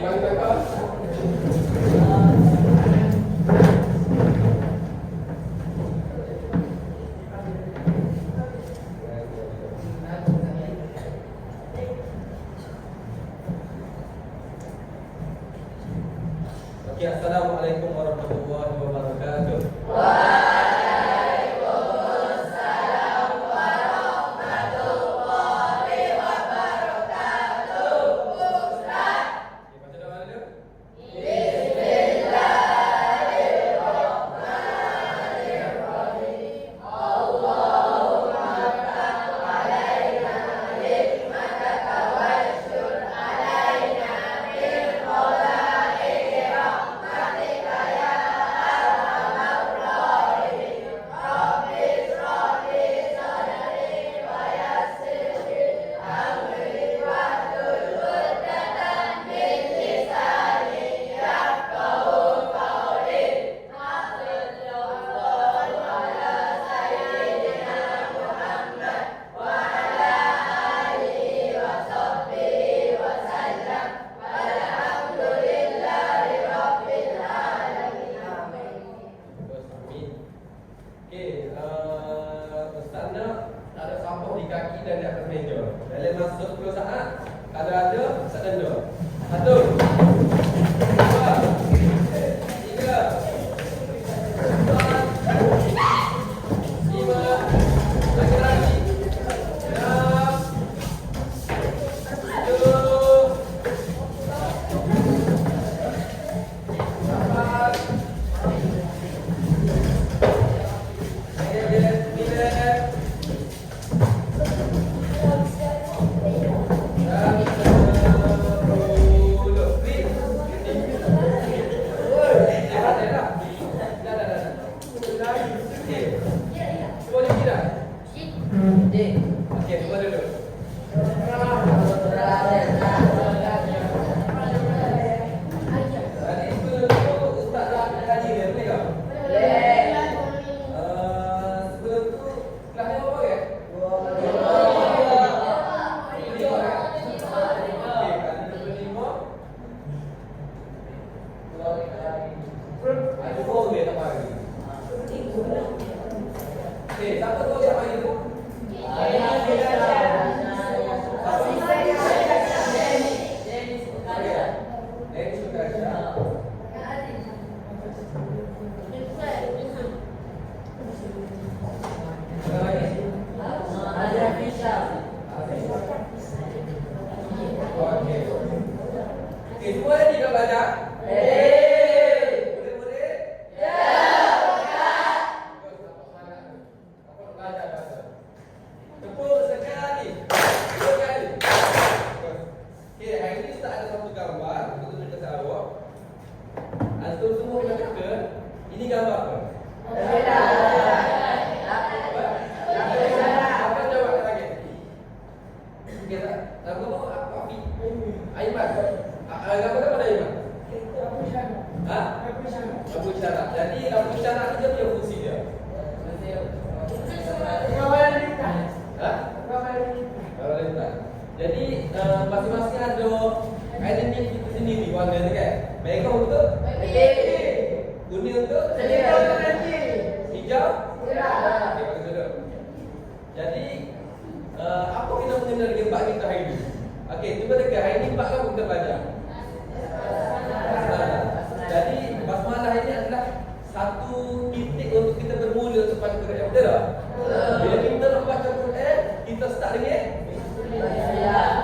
Assalamualaikum warahmatullahi wabarakatuh. Waalaikumsalam warahmatullahi wabarakatuh. Ustaz. Baca doa dulu. Bismillahirrahmanirrahim. Allahumma ftah alaina hikmataka wanshur alaina min khalaiki rahmatika ya arhamar rahimin. Rabbi shrah li sadri wa yassir li amri wahlul 'uqdatam min lisani yafqahu qawli. Sallallahu ala sayyidina Muhammad wa ala alihi wa sahbihi wa sallam. Walhamdulillahi rabbil alamin. Amin. Amin. Okey, Ustaz nak tak ada sampah di kaki dan di atas meja. Dalam masa 10 saat, kalau ada, Ustaz tanda. 1 2 3 4 5 lagi 6 7 8 siapa tahu siapa itu? Okey, semua dah tidak belajar? Murid-murid? Tepuk sekali, 2 kali. Okey, hari ini Ustaz ada satu gambar untuk tunjukkan kepada awak. Antum semua kena teka, ini gambar apa? Apa jawab lagi? Okey tak? Nama apa? Afi? Aiman? Gambar apa dah Aiman? Ha? Lampu isyarat. Jadi lampu isyarat ni dia punya fungsi dia. Ha? Kalau lintas. Jadi masing-masing ada identiti kita sendiri warna dia kan. Merah untuk kuning untuk hijau. Okey, bagus dulu. Jadi apa kita mengenal dengan bab kita hari ini? Okey, cuba teka hari ini bab apa kita belajar? Jadi basmalah ini adalah satu titik untuk kita bermula untuk baca Quran. Betul tak? Bila kita nak baca Quran, kita start dengan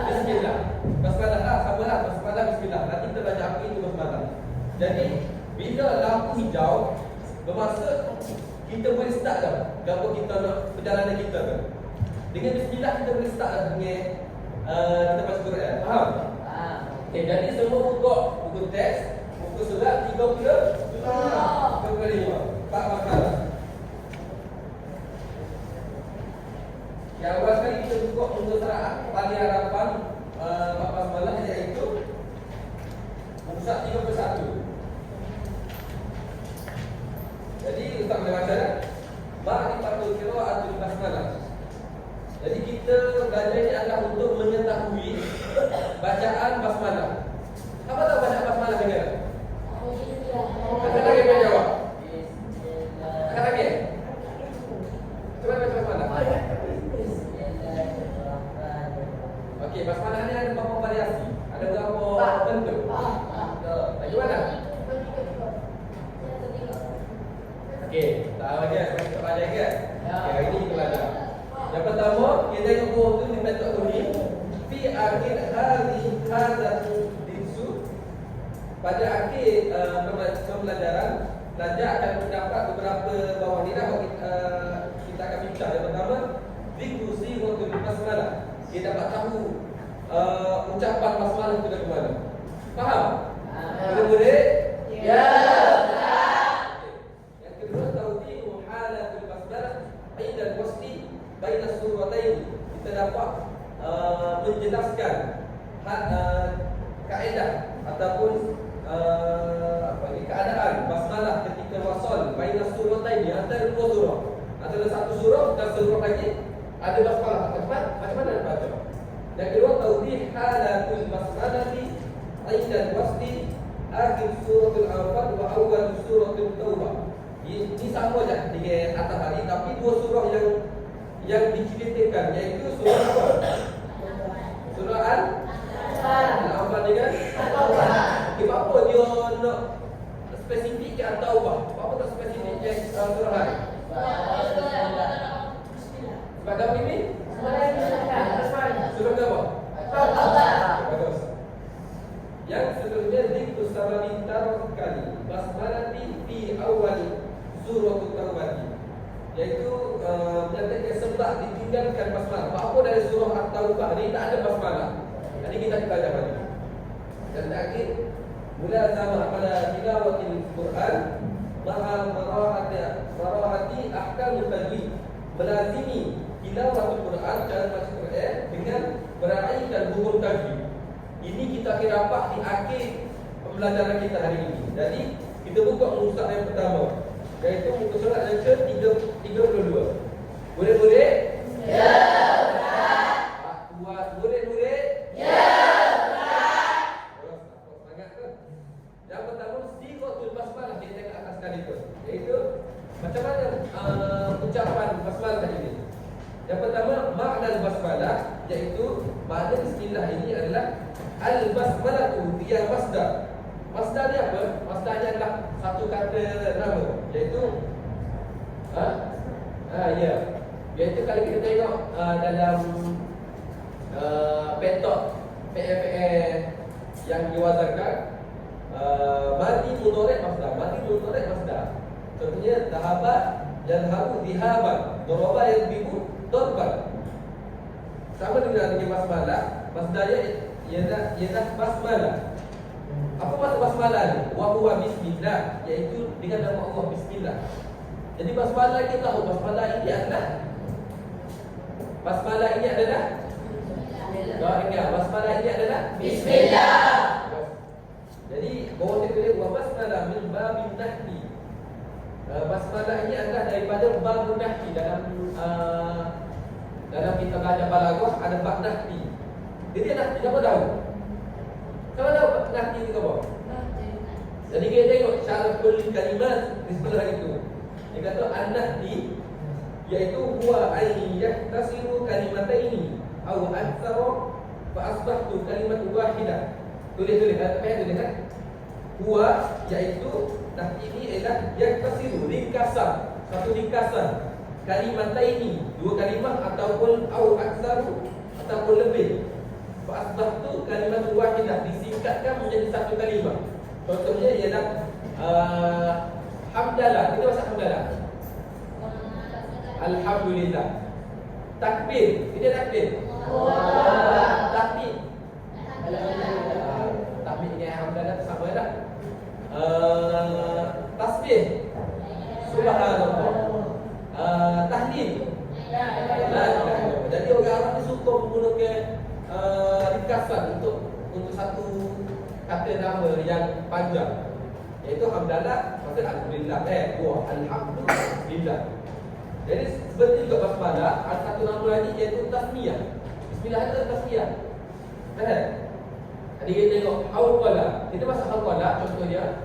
Bismillah. Basmalah lah, samalah basmalah bismillah. Nanti kita belajar apa itu basmalah. Jadi bila lampu hijau bermaksud kita boleh start dah gambar kita nak perjalanan kita kan. Dengan bismillah kita boleh start dah dengan kita baca Quran. Faham? Okey, jadi semua buku teks, buku surat 35 Pak makalah. Yang awal sekali kita buka untuk surat paling harapan Pak Basmalah iaitu buku surat 31. Jadi Ustaz boleh baca dah. Ma'rifatul qira'atul basmalah. Jadi kita belajar ini adalah untuk mengetahui bacaan basmalah. Apa tahu bacaan bentuk? Lagi mana? Okey, tak lagi kita belajar ke? Okey, hari ni kita belajar. Yang pertama, kita tengok buku tu di bentuk kuning. Fi akhir hadhihi dinsu. Pada akhir pembelajaran, pelajar akan mendapat beberapa bawah ni dah kita akan bincang. Yang pertama, zikru sighatul basmalah. Kita dapat tahu ucapan basmalah itu dari mana. Faham? Murid-murid? Ya. Yang kedua, tawdihu halatul basmalah inda al-wasli baina suratayn. Kita dapat menjelaskan kaedah ataupun keadaan basmalah ketika wasal baina suratayn, antara dua surah. Antara satu surah dan surah lagi ada basmalah. Macam mana nak baca? Yang kedua, tawdih halatul basmalah inda al-wasli akhir suratul Anfal wa awal suratul Taubah. Ini sama je dengan atas tadi, tapi dua surah yang diceritakan, iaitu surah apa? Surah Al-Anfal dengan Taubah. Kenapa dia nak spesifik ke Taubah? Kenapa tak spesifik ke surah lain? Sebab apa ini? Surah apa? Bagus. Yang seterusnya zikru samalintar kali basmalati fi awal surah Taubah, iaitu menyatakan sebab ditinggalkan basmalah. Apa dari surah At-Taubah ni tak ada basmalah. Jadi kita belajar lagi. Dan terakhir, mulazamah pada tilawatil Quran ma'a marahati ahkamul tajwid. Melazimi tilawatul Quran dan baca Quran dengan meraihkan hukum tajwid. Ini kita akan dapat di akhir pembelajaran kita hari ini. Jadi kita buka muka surat yang pertama, iaitu muka surat yang ke-32. Murid-murid? Ya. Murid-murid? Ya. Semangat ke? Yang pertama, sighatul basmalah. Kita tengok atas sekali pun, iaitu macam mana ucapan basmalah tadi ni. Yang pertama, makna basmalah, iaitu makna bismillah ini adalah al-basmalatu dia masdar. Masdar ni apa? Masdarnya adalah satu kata nama, iaitu ya. Iaitu kalau kita tengok dalam petok PFL yang diwazankan, madi mudhari' masdar. Madi mudhari' masdar. Contohnya dhahaba yadhhabu dhihaban, daraba yadribu darban. Sama dengan basmalah, masdarnya ialah basmalah. Apa maksud basmalah ni? Wa huwa bismillah, iaitu dengan nama Allah, bismillah. Jadi basmalah kita tahu basmalah ini adalah basmalah ini adalah Bismillah. Jadi bawah tulis wa basmalah min babin nahyi. Basmalah ini adalah daripada babun nahyi. Dalam kita belajar balaghah ada bab nahyi. Jadi nahyi siapa tahu? Siapa tahu nahyi itu apa? Jadi kita tengok cara kulli kalimat di sebelah itu. Dia kata an-nahyi, iaitu huwa ay yahtasiru kalimataini aw aktsara fa asbahtu kalimat wahidah. Tulis tak payah tulis kan? Huwa, iaitu nahyi ini ialah yahtasiru, ringkasan, satu ringkasan kalimataini, dua kalimat ataupun aw aktsaru ataupun lebih. Fa asbahtu kalimat wahidah, disingkatkan menjadi satu kalimat. Contohnya ialah hamdalah. Kita bahasa hamdalah. Alhamdulillah. Takbir. Kita takbir. Takbir. Takbir dengan hamdalah sama dah. Tasbih. Subhanallah. Tahlil. La ilaha illallah. Jadi orang Arab ni suka menggunakan ringkasan untuk satu kata nama yang panjang, iaitu hamdalah, maksud alhamdulillah, alhamdulillah. Jadi seperti juga basmalah, ada satu nama lagi iaitu tasmiyah. Bismillah itu tasmiyah. Jadi kita tengok hawqala. Kita bahasa hawqala, contohnya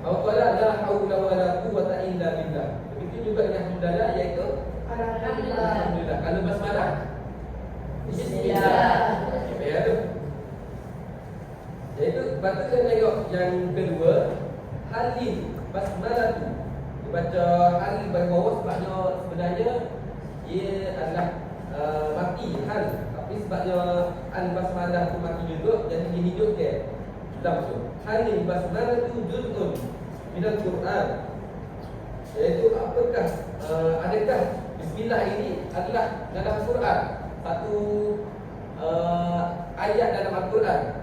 hawqala la haula wala quwwata illa billah. Begitu juga dengan hamdalah, iaitu alhamdulillah. Kalau basmalah, bismillah. Baik tu. Iaitu patut kita tengok yang kedua, halil basmalah tu. Dibaca halil bagi bawah sebabnya sebenarnya ia adalah mati hal. Tapi sebabnya al basmalah tu mati juga, jadi dihidup dia. Sudah betul. Halil basmalah tu juz'un minal Quran. Iaitu apakah adakah bismillah ini adalah dalam Quran satu ayat dalam Al-Quran.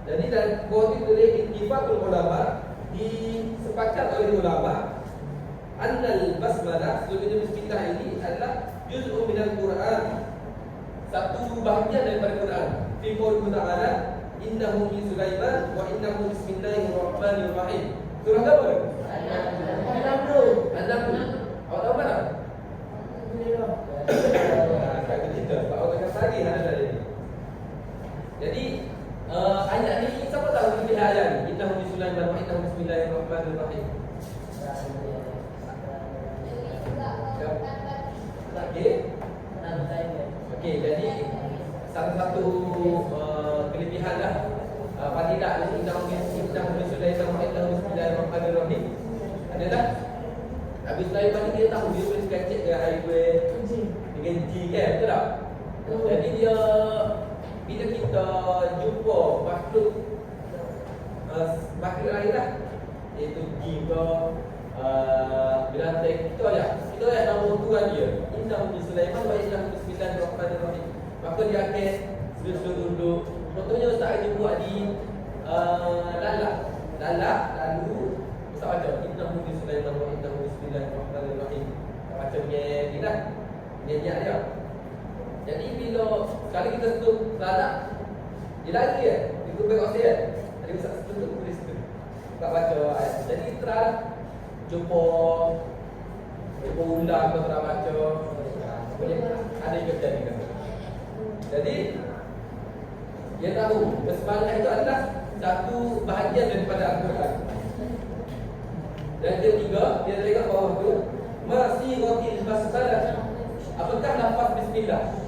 Jadi dalam kuat itu ittifaqul ulama, disepakat oleh ulama annal basmalah, sesungguhnya bismillah ini adalah juz'un minal Quran, satu bahagian daripada Quran. Fi qouli ta'ala innahu min Sulaiman wa innahu bismillahirrahmanirrahim. Surah apa? An-Naml. Awak tahu mana? Kat kita, Pak Awak kata lagi ada dari ini. Jadi ayat ni siapa tahu lebih ayat ni? Innahu min Sulaiman wa innahu bismillahirrahmanirrahim. Okey, jadi salah satu kelebihan lah fadilah ni innahu min Sulaiman wa innahu bismillahirrahmanirrahim adalah Nabi Sulaiman ni dia tahu dia boleh kecek dengan highway dengan G kan, betul tak? Jadi dia bila kita jumpa makhluk lain lah, iaitu G ke binatang kita ya nombor tu kan dia innahu min Sulaiman wa innahu bismillahirrahmanirrahim. Maka dia akan seluruh duduk. Contohnya Ustaz akan jumpa di lalak lalu Ustaz baca innahu min Sulaiman wa innahu bismillahirrahmanirrahim. Macam ni lah niat dia. Jadi bila sekali kita sentuh lalak, dia lagi dia baik oksigen. Jadi Ustaz sentuh tulis tu. Tak baca ayat. Jadi terang jumpa ulang atau terang baca boleh ada juga jadi kan. Jadi dia tahu basmalah itu adalah satu bahagian daripada Al-Quran. Dan yang ketiga, dia tengok bawah tu masih rotil basmalah. Apakah lafaz bismillah?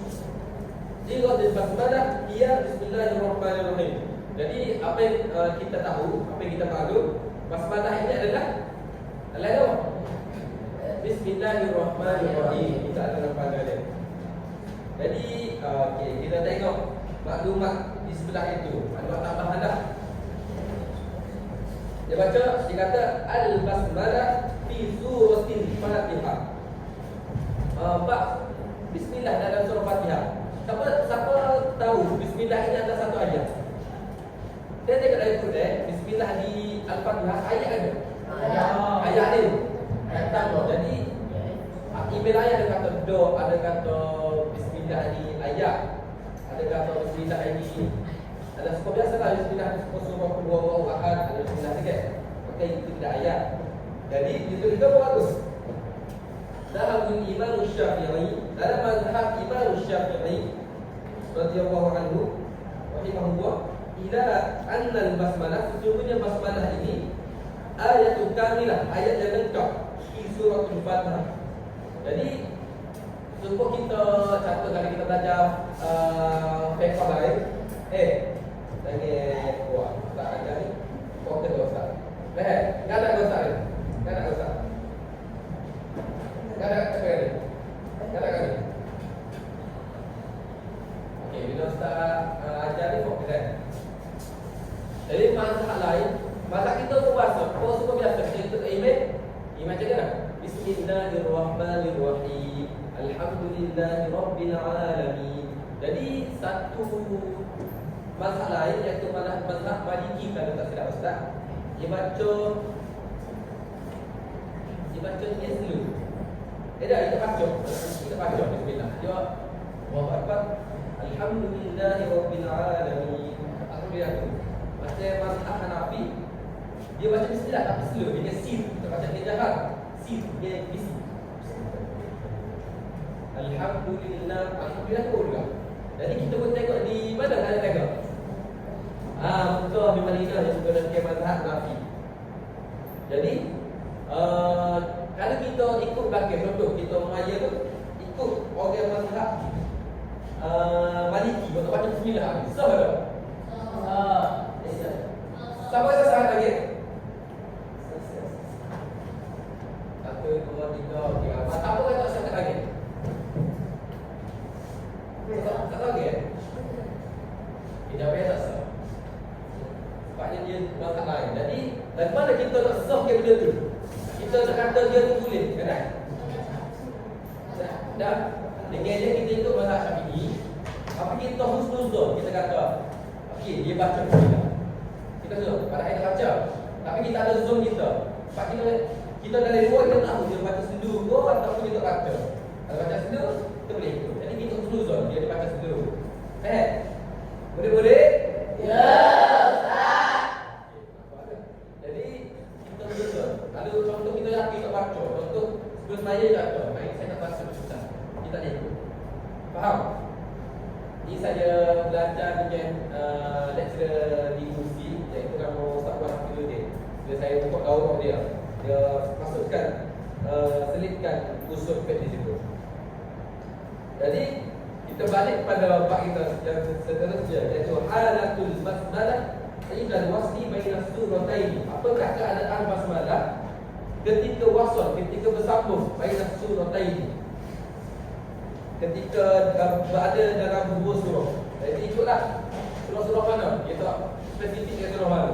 Rotil basmalah ia bismillahirrahmanirrahim. Jadi apa yang kita tahu, apa yang kita maklum, basmalah ini adalah apa? Bismillahirrahmanirrahim. Kita ada lafaz dia. Jadi kita tengok maklumat di sebelah itu. Maklumat tambahan dah. Dia baca, dia kata al-basmalah fi suratil Fatihah. Bab bismillah dalam surah Fatihah. Siapa tahu bismillah ini adalah satu ayat? Saya tengok dari Quran, bismillah di Al-Fatihah ayat ada. Ayat ni. Kata jadi email ayat ada kata do, ada kata bismillah di ayat, ada kata bismillah ini. Ada sekolah biasa lah bismillah surah Al-Quran ahad, ada bismillah sikit. Maka itu tidak ayat. Jadi itu bagus. Dalam Imam Syafi'i, dalam mazhab Imam Syafi'i radhiyallahu anhu rahimahullah, ila anna al-basmalah, sesungguhnya basmalah ini ayatul kamilah, ayat yang lengkap di surah Al-Fatihah. Jadi supaya kita catat kalau kita belajar fiqh lain, lagi kuat tak ajar ni, kau ke dosa. Enggak ada dosa ni. Enggak ada dosa. Enggak ada apa ni? Enggak ada kan? Okey, bila Ustaz ajar ni kau kena. Jadi mazhab lain, mazhab kita puasa, puasa biasa kita email, macam mana? Bismillahirrahmanirrahim. Alhamdulillahirabbil alamin. Jadi satu mazhab lain iaitu mazhab Maliki kalau tak silap Ustaz, dia baca ni dulu. Kita baca bismillah. Dia Allahu Akbar. Alhamdulillahirabbil alamin. Alhamdulillah tu. Macam mazhab Hanafi, dia baca bismillah tapi slow, dia sin. Kita baca dia jahat. Sin dia bisi. Alhamdulillah tu juga. Jadi kita pun tengok di mana ada tengok. Betul di Madinah yang juga dalam mazhab Hanafi. Jadi kalau kita ikut belakang, contoh kita maya tu ikut orang mazhab Maliki, kita baca bismillah. Sah tak? Sebabnya dia mazhab lain. Jadi dari mana kita nak sahkan benda tu? Kita nak kata dia tu boleh, kan? Dah. Dengan dia kita ikut mazhab Syafi'i. Tapi kita husnuzon, kita kata okey, dia baca kita. Kita zon, padahal dia baca. Tapi kita ada zon kita. Sebab kita dari luar kita tahu dia baca sendu ke ataupun dia tak baca. Kalau baca sendu, kita boleh ikut. Jadi kita husnuzon, dia baca sendu. Faham? Boleh-boleh? Ya, Ustaz. Jadi kita husnuzon. Kalau contoh kita yakin tak baca, contoh sebelum saya tak baca, baik saya nak baca susah. Kita tak ikut. Faham? Ini saya belajar dengan lecturer di USI, iaitu nama Ustaz Wan Hafidhuddin. Bila saya buka daurah dia, dia masukkan selitkan usul fiqh di situ. Jadi kita balik pada bab kita yang seterusnya, iaitu halatul basmalah inda wasli baina surataini. Apakah keadaan basmalah ketika wasal, ketika bersambung baina surataini? Ketika berada dalam dua surah. Jadi ikutlah surah-surah mana, dia tak spesifik dengan surah mana.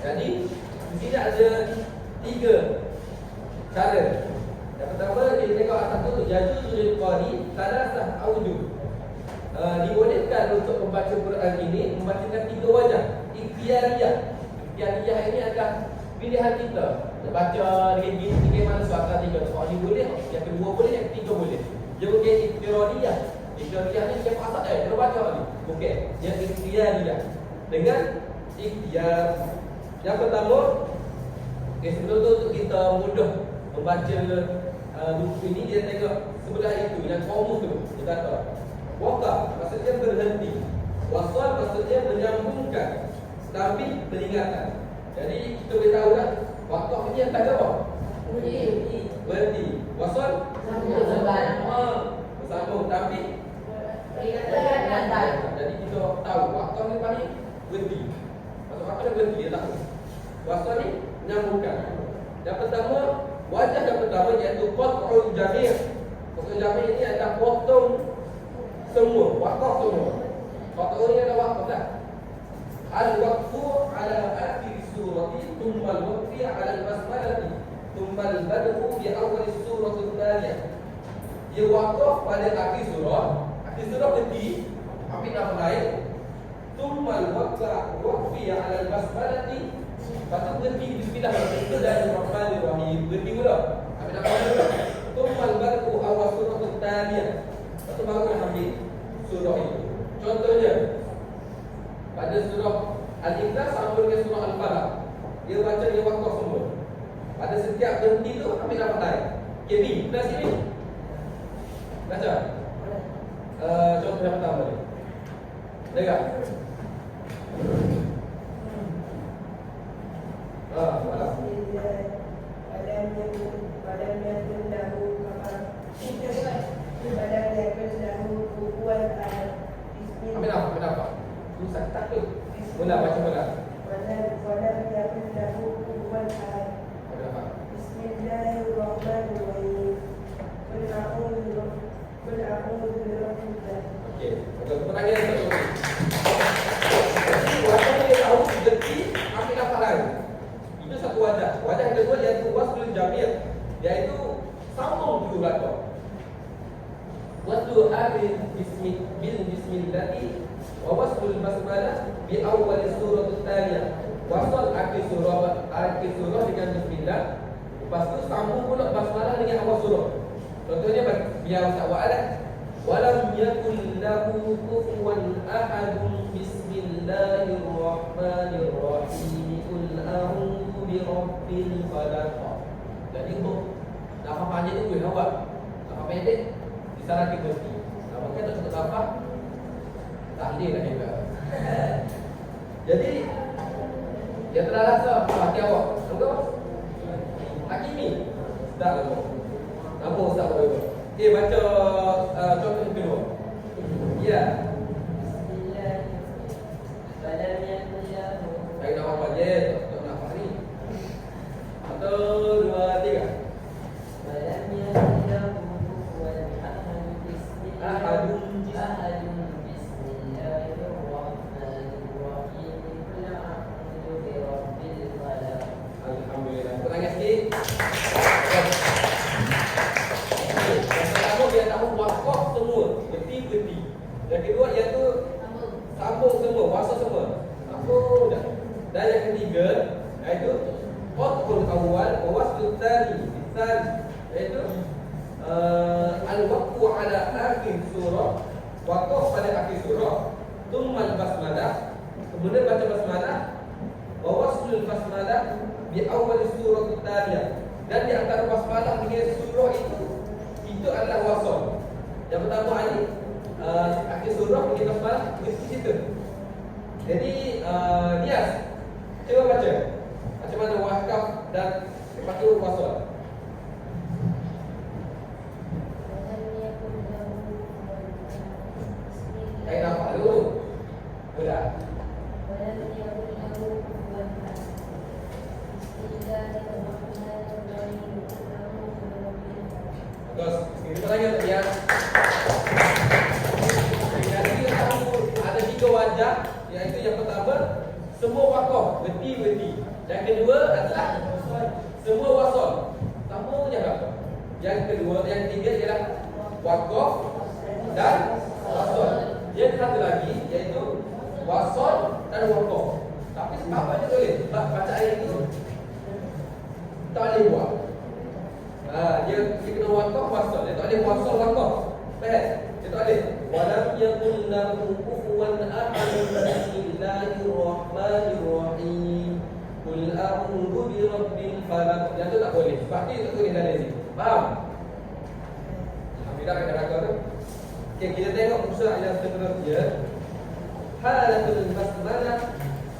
Jadi di sini ada 3 cara. Yang pertama, dia tengok atas tu, yajuzul qari salasah aujuh. Dibolehkan untuk membaca Quran ini membacakan 3 wajah. Ikhtiyariyah. Ikhtiyariyah ini adalah pilihan kita. Nak baca dengan gini, dengan mana suara 3. Soal ni boleh, yang kedua boleh, yang ketiga boleh. Dia bukan ikhtiyariyah. Ikhtiyariyah ni siapa asal dia baca ni. Bukan. Yang ikhtiyariyah. Dengan ikhtiyar. Yang pertama, sebelum tu kita mudah membaca buku ini, dia tengok sebelah itu yang komus tu. Dia kata waqaf maksudnya berhenti, wasal maksudnya menyambungkan, tapi peringatan. Jadi kita boleh tahu dah waqaf ni yang tak apa? Berhenti. Wasal bersambung, tapi Peringatan. Jadi kita tahu waqaf ni paling berhenti. Maksud apa dia berhenti, dia tahu. Wasal ni menyambungkan. Yang pertama, wajah yang pertama iaitu qat'ul jami'. Qat'ul jami' ini adalah potong semua, waqaf semua. Qat'ul ni adalah waqaf dah. Al-waqfu ala akhir surati thumma al-waqfi ala al-basmalati thumma al-bad'u bi awal surati tsaniyah. Dia waqaf pada akhir surah. Akhir surah berhenti, ambil nama lain. Thumma al-waqfi ala al-basmalati. Lepas tu berhenti Bismillahirrahmanirrahim. Berhenti pula. Ambil nama pula. Tumal barku awal surah Al-Taniyah. Lepas tu baru nak ambil surah itu. Contohnya pada surah Al-Ikhlas sama dengan surah Al-Falaq. Dia baca dia waqaf semua. Pada setiap berhenti tu ambil nama lain. KB, belah sini. Baca. Contoh yang pertama ni. Dengar. Ambil apa? Susah tak tu. Mula baca mula. Okey, kita tanya satu. Wajah dia tahu berhenti, ambil apa lain. Itu satu wajah. Wajah yang kedua iaitu waslul jami', iaitu sambung dulu belakang. Waslu akhir bismillati wa waslul basmalah bi awal surah tsaniyah. Wasal akhir surah dengan bismillah. Lepas tu sambung pula basmalah dengan awal surah. Contohnya biar Ustaz wa'ala walam yakul lahu kufuwan ahadun bismillahirrahmanirrahim qul a'udzu birabbil falaq. Jadi untuk lafaz panjang tu boleh awak. Lafaz pendek disarankan berhenti. Lafaz kita tak cukup lafaz tahlil lah juga. Jadi yang telah rasa hati awak. Betul? Hakimi. Tak lama. Nama Ustaz berapa? Okey, baca contoh yang kedua. Ya. Saya nak apa je? Tak nak apa ni. 1, 2, 3. Dan yang ketiga yaitu qat'ul awal wa waslul tsani, yaitu al-waqfu ala akhir surah, waqaf pada akhir surah, tsumma basmalah, kemudian baca basmalah, wa waslul basmalah di awal surah tsaniyah, dan di antara basmalah dengan surah itu adalah wasl. Yang pertama ini akhir surah dengan basmalah mesti situ. Jadi Nias, coba baca macam mana wakaf dan lepas tu wasl. Kayak apa dulu? Sudah. Terus, kita tanya ya. Jadi ada 3 wajah, yaitu yang pertama semua wakaf berti. Yang kedua adalah semua wasal. Sama je apa? Yang ketiga ialah wakaf dan wasal. Yang satu lagi iaitu wasal dan wakaf. Tapi apa je boleh? Baca ayat itu tak boleh buat. Dia kena wakaf wasal. Dia tak boleh wasal wakaf. Faham? Dia tak boleh. Walam yakun lahu kufuwan ahad. Bismillahirrahmanirrahim. Qul a'udzu birabbil falaq. Yang tu tak boleh. Sebab tu tak boleh dalam sini. Faham? Alhamdulillah kata rakam tu. Okey, kita tengok surah yang seterusnya. Halatul basmalah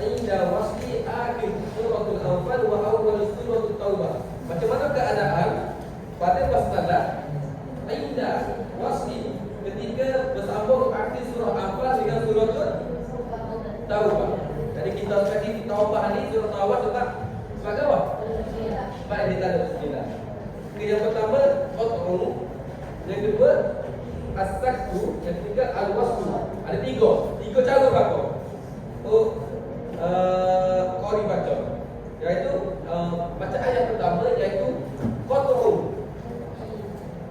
inda wasli akhir suratul anfal wa awwal suratul taubah. Macam mana keadaan pada basmalah inda wasli ketika bersambung akhir surah anfal dengan suratul taubah. Jadi kita tadi taubah ni surah taubah sebab apa? Sebab dia tak ada bismillah. Yang pertama qat'u, yang kedua as-saktu, yang ketiga al-waslu. Ada 3 cara baca. Qari baca. Iaitu baca ayat pertama iaitu qat'u,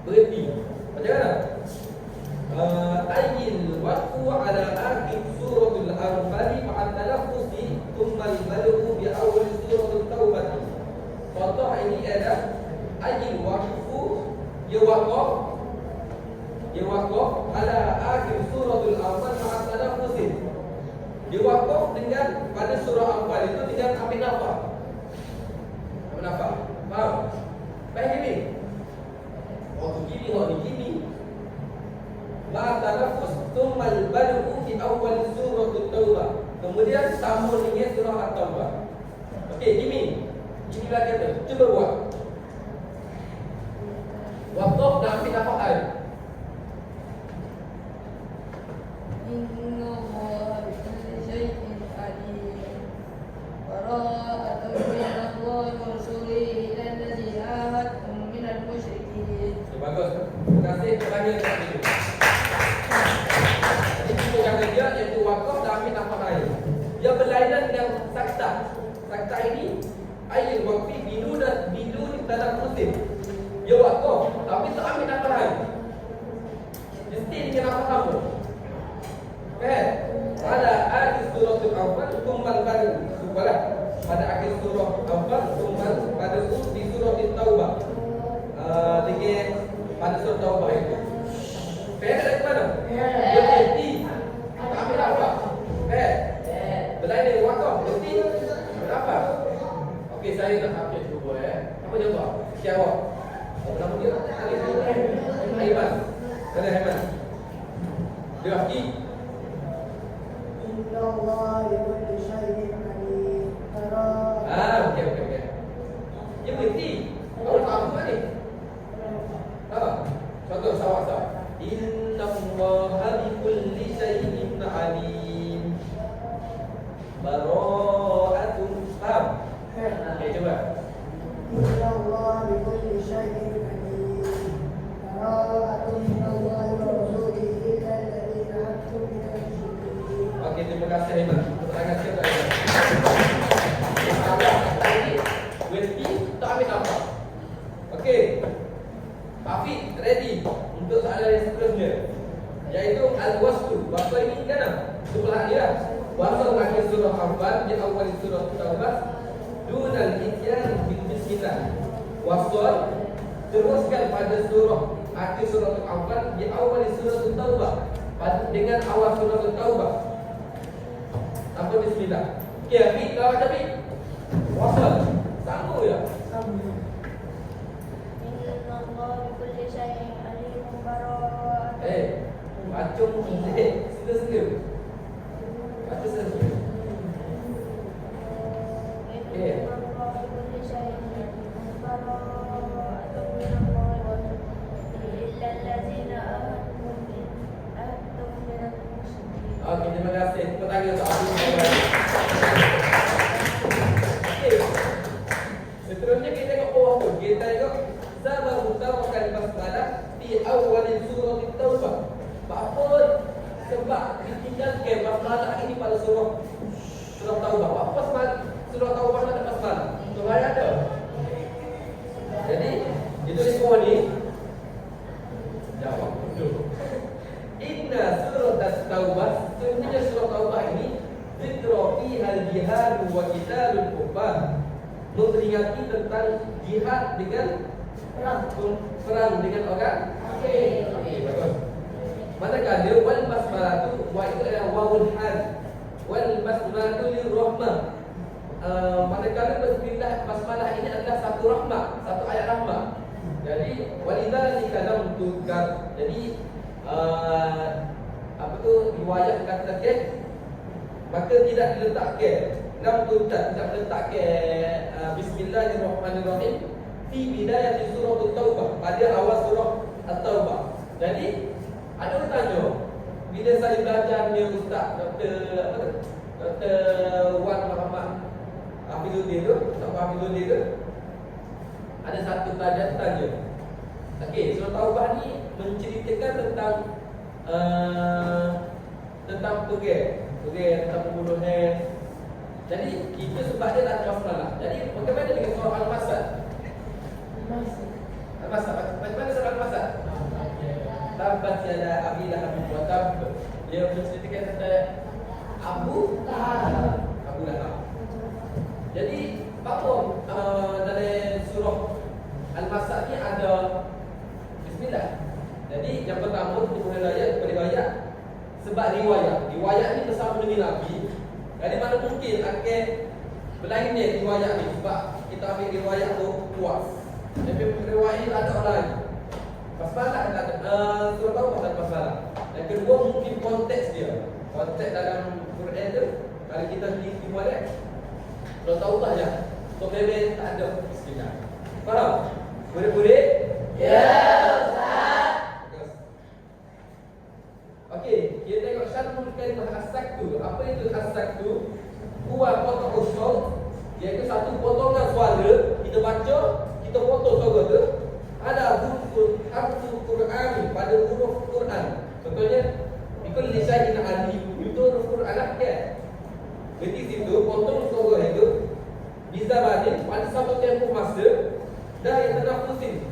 berhenti. Macam mana? Ayil waqfu ala akhir suratul anfal ma'at talaffuzi thumma al-bad'u bi awal suratul taubah. Qata' ini adalah ayil waqfu, dia waqaf ala akhir suratul anfal ma'at talaffuzi. Dia waqaf dengan pada surah Anfal itu dengan ambil nafas. Ambil nafas. Faham? Baik ni. Oh begini. Ma tanaffus thumma al-bad'u fi awal suratul taubah. Kemudian sambung dengan surah at-taubah. Okey, inilah kata. Cuba buat. Waqaf dan ambil nafas air. Innallaha bikulli syai'in alim. Bara'atun minallahi wa rasulihi ilal ladzina ahadtum minal musyrikin. Bagus. Terima kasih kerana itu. Jadi kita jaga dia iaitu wakaf dan ambil nafas air. Dia berlainan dengan sakta. Sakta ini air waqfi bidu di dalam musim. Dia wakaf tapi tak ambil nafas air. Mesti dengan nafas sambung. Pada akhir surah Al-Anfal tumbal pada subalah pada akhir surah Al-Anfal tumbal pada di surah Taubah. Dengan pada surah Taubah itu. Dari mana? Dia berhenti. Tak ambil apa? Berlain dengan wakaf berhenti. Berapa? Okey, saya nak update dulu Apa jawab? Siapa? Apa nama dia? Aiman. Mana Aiman? Dia lagi. Innallaha bikulli syai'in alim. Okey. Dia berhenti. Awak tak apa ni? Contoh sawak. Innallaha bikulli syai'in alim. Bara'atun. Faham? Okey, coba. Innallaha bikulli syai'in alim. Bara'atun minallahi wa rasulihi ilal ladzina ahadtum minal musyrikin. Okey, terima kasih Aiman. Terima kasih Aiman. Berhenti, tak ambil nafas. Okey. Hafiz, ready untuk soalan yang seterusnya, iaitu al-waslu. Wasl ini kan sebelah dia. Wasl akhir surah Anfal di awal surah Taubah dunal ityan bil bismillah. Wasal teruskan pada surah akhir surah Al-Anfal di awal surah Taubah dengan awal surah Taubah tanpa bismillah. Okey, Abi, kalau Abi wasal sambung ya. Macam sila-sila. Baca sila. Okey, terima kasih. Tepuk tangan untuk Abu. Okey. Seterusnya kita tengok bawah tu. Kita tengok sabab utama kalimah basmalah di awal surah Taubah. Apa sebab ditinggalkan basmalah ini pada surah Taubah? Apa sebab surah Taubah ada basmalah? Surah ada. Jadi itu di bawah ni. Jawab dulu. Inna surah Taubah, sebenarnya surah Taubah ini zikra fiha al-jihad wa qitalul kuffar. Memperingati tentang jihad dengan perang dengan orang kafir. Okey, bagus. Manakala wal basmalah tu wa itu adalah wawul hal. Wal basmalah tu lirahmah. Manakala bismillah basmalah ini adalah satu rahmah, satu ayat rahmah. Jadi walidzalika lam tukar. Jadi apa tu riwayat kata maka tidak diletakkan lam tukar, tidak diletakkan bismillahirrahmanirrahim fi bidayah surah Taubah, pada awal surah At-Taubah. Jadi ada orang tanya, bila saya belajar ni Ustaz Dr. Wan Muhammad Hafizuddin tu, ada satu pelajar tanya. Okey, surah Taubah ni menceritakan tentang perang, tentang pembunuhan. Jadi kita sebab dia tak ada masalah. Jadi bagaimana dengan surah Al-Masad? Bagaimana surah Al-Masad? Tabbat yada Abi Lahab wa tab. Dia menceritakan tentang Abu Lahab. Jadi apa dari surah Al-Masad ni ada bismillah. Jadi yang pertama kita boleh riwayat sebab riwayat ni bersama dengan Nabi. Jadi mana mungkin akan berlainnya riwayat ni sebab kita ambil riwayat tu kuat. Tapi riwayat ni ada orang lain. Basmalah ada surah Taubah ada basmalah. Yang kedua mungkin konteks dia. Konteks dalam Quran tu kalau kita riwayat surah Taubah je. So bebe tak ada bismillah. Faham? Boleh? Ya, Ustaz. Okey, kita tengok syarhul kalimah as-saktu. Apa itu as-saktu? Huwa qat'u shaut, iaitu satu potongan suara, kita baca, kita potong suara tu. Ada harful Quran, pada huruf Quran. Contohnya, ikul lisan ali, itu huruf Quran lah kan? Jadi situ potong suara itu bisa balik pada satu tempoh masa dah yang ternafusin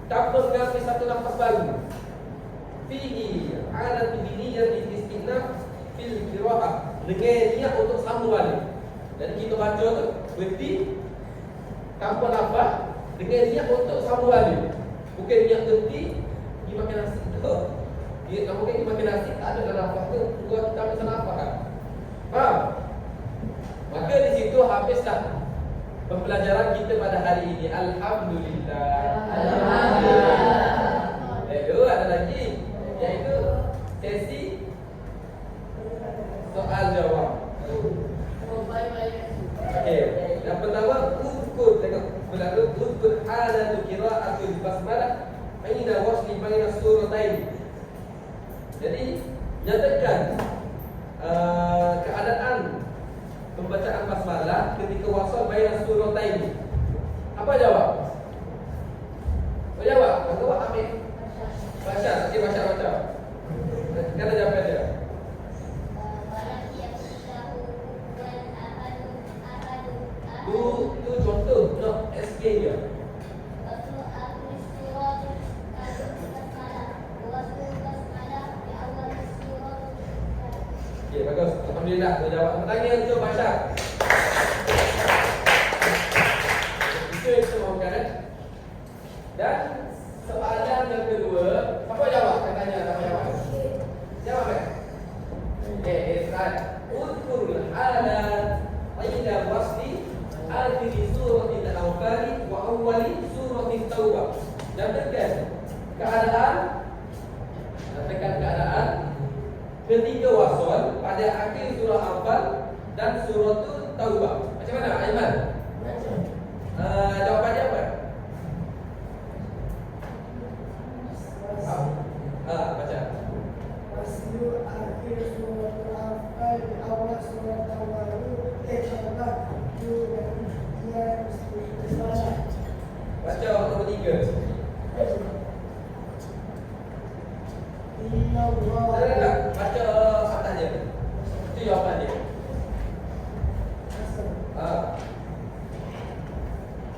tanpa mengambil satu nafas baru. Fihi ala tibiniyah di istinaf fil qiraah, dengan niat untuk sambung balik. Jadi kita baca tu berhenti tanpa nafas dengan niat untuk sambung balik. Bukan niat berhenti pergi makan nasi tu. Dia kamu kan pergi makan nasi tak ada nafas tu, buat kita ambil nafas kan. Faham? Maka di situ habislah pembelajaran kita pada hari ini. Alhamdulillah. Itu ada lagi, iaitu sesi soal jawab. Okey, yang pertama ukur, tengok berlalu ukur halatu qira'atul basmalah baina wasli baina suratain. Jadi nyatakan keadaan pembacaan basmalah ketika wasal baina suratain. Apa jawab? Apa jawab? Jawab ambil. Baca, okey baca. Kata jawapan dia. Tu contoh, no SK dia. Okey, bagus. Alhamdulillah, dia jawab. Pertanyaan tu baca. Nyatakan keadaan, nyatakan keadaan ketiga wasol pada akhir surah Anfal dan surah Taubah. Macam mana Aiman? Jawapannya apa? Baca. Waslu akhir surat Al-Anfal di awal surat Taubah Taubah juga dia mesti Baca nomor 3. Inna Allah Baca atasnya. Itu jawapan dia.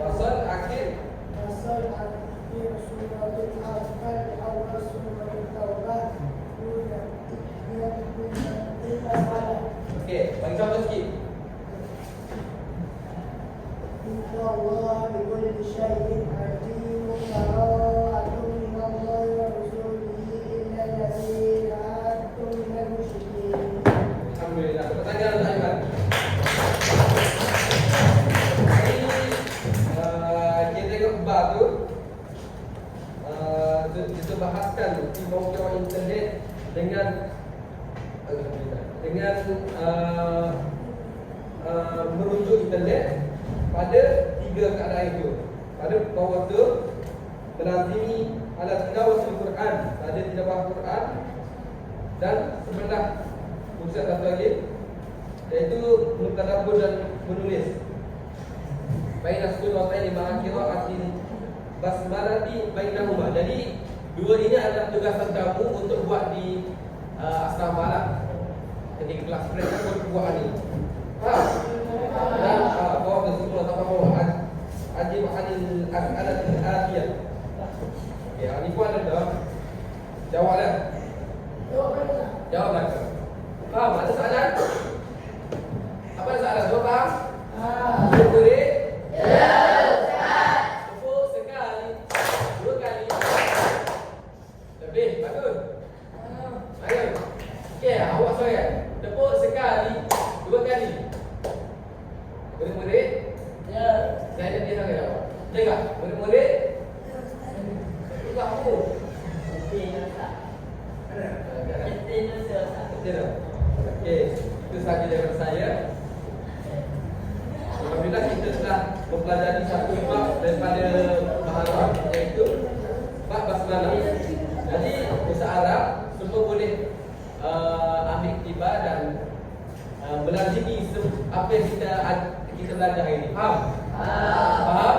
Pasal akhir Pasal akhir surat Al-Anfal di awal surat Taubah juga dia mesti okey, bagi contoh sikit. Inna Allah bikulli syai'in alim bara'atun min Allah wa rasulihi illa allazina ahadtum minal musyrikin. Alhamdulillah. Tepuk tangan untuk Aiman. Ini kita tengok bar tu. Kita bahaskan di bawah internet dengan merujuk internet pada tiga keadaan itu. Pada bawah tu melazimi ala tilawatul Quran, pada tilawah Quran, dan sebelah urusan satu lagi iaitu mutadabbur dan menulis. Baina surataini ma'a qira'atin basmalati bainahuma. Jadi dua ini adalah tugas terdahulu untuk buat di asrama lah. Ketika kelas mereka buat ni. Faham? Dan bawah tu semua tak bawah ajib anil as'alatil atiyah. Okey, ni pun ada jawablah. Jawab. Faham? Ada soalan? Apa soalan? Semua faham? Boleh? Ya, Ustaz. Tepuk sekali, dua kali. Lebih, bagus. Bagus. Okey, awak sorang. Tepuk sekali, dua kali. Murid-murid? Ya. Saya ada dia sangat awak. Tengok, murid-murid? Buka apa? Okey, Ustaz. Mana? Okey, itu sahaja daripada saya. Alhamdulillah kita telah mempelajari satu bab daripada Baharah, iaitu bab basmalah. Jadi bahasa Arab semua boleh ambil tiba dan melazimi apa yang kita belajar hari ini. Faham? Faham?